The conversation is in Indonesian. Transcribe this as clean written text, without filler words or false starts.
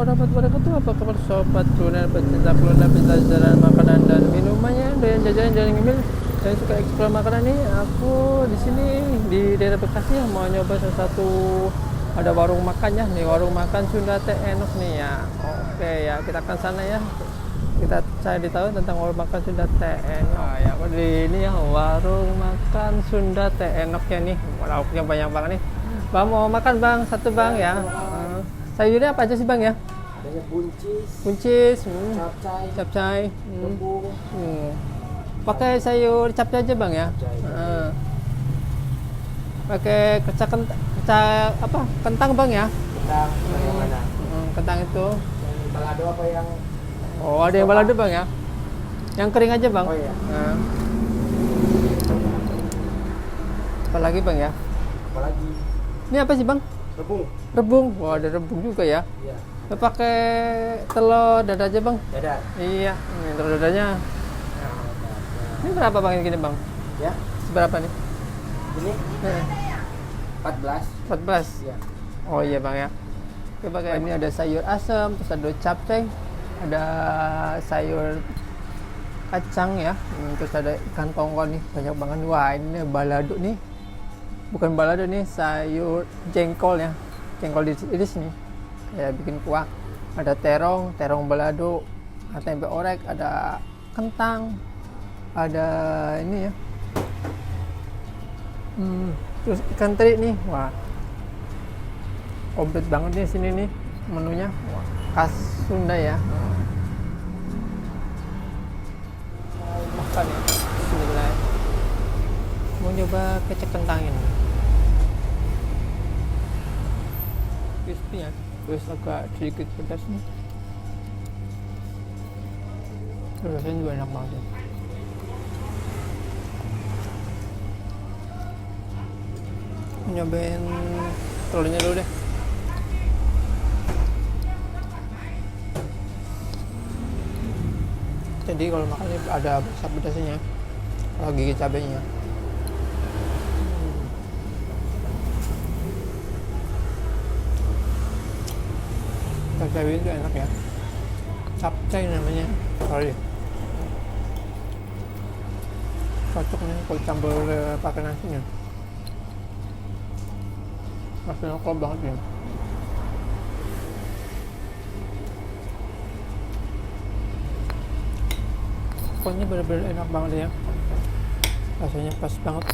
warahmatullahi wabarakatuh. Apa kabar sobat kuliner, pecinta kuliner, pecinta jajanan makanan dan minumannya, dan jajanan jalan ngemil yang suka eksplor makanan nih. Aku di sini di daerah Bekasi ya, mau nyoba salah satu ada warung makannya nih, warung makan Sunda Teh Enok nih ya. Oke ya, kita akan sana ya. Kita cari tahu tentang warung makan Sunda Teh Enok. Nah, ya di ini ya warung makan Sunda Teh Enok ya nih. Lauknya banyak banget nih. Bang mau makan bang, satu bang ya. Sayurnya apa aja sih bang ya? Adanya Buncis, capcay, capcay, rebung, pakai sayur capcay aja bang ya. Pakai kentang bang ya. kentang, yang mana? Kentang itu. Yang balado apa yang? Oh ada yang balado bang ya. Yang kering aja bang. Oh iya. Apa lagi bang ya? Apalagi? Ini apa sih bang? Rebung. Rebung. Wah ada rebung juga ya. Iya. Kita pakai telur dada aja bang. Dadar. Iya, ini telur dadanya. Ini berapa bang ini gini bang? Ya. Seberapa nih? Ini 14. 14. Iya. Oh iya bang ya. Oke pakai ini ada sayur asam, terus ada capcay, ada sayur kacang ya, terus ada ikan tongkol nih, banyak banget. Wah ini balado nih, bukan balado nih, sayur jengkol ya, jengkol diiris nih, kayak bikin kuah. Ada terong balado, ada tempe orek, ada kentang, ada ini ya, terus ikan teri nih. Wah komplit banget nih sini nih menunya. Wah, khas Sunda ya. Makan ya, bismillah. Mau nyoba kecek kentang ini, crispy ya, terus agak sedikit pedas nih. Rasanya juga enak banget ya. Nyobain telurnya dulu deh. Jadi kalau makan ini ada pedasnya, kalau gigit cabenya. Cabai itu enak ya. Capcay namanya. Sorry. Cocok nih kalau campur pakai nasinya. Rasanya klop banget ya. Pokoknya bener-bener enak banget ya. Rasanya pas banget.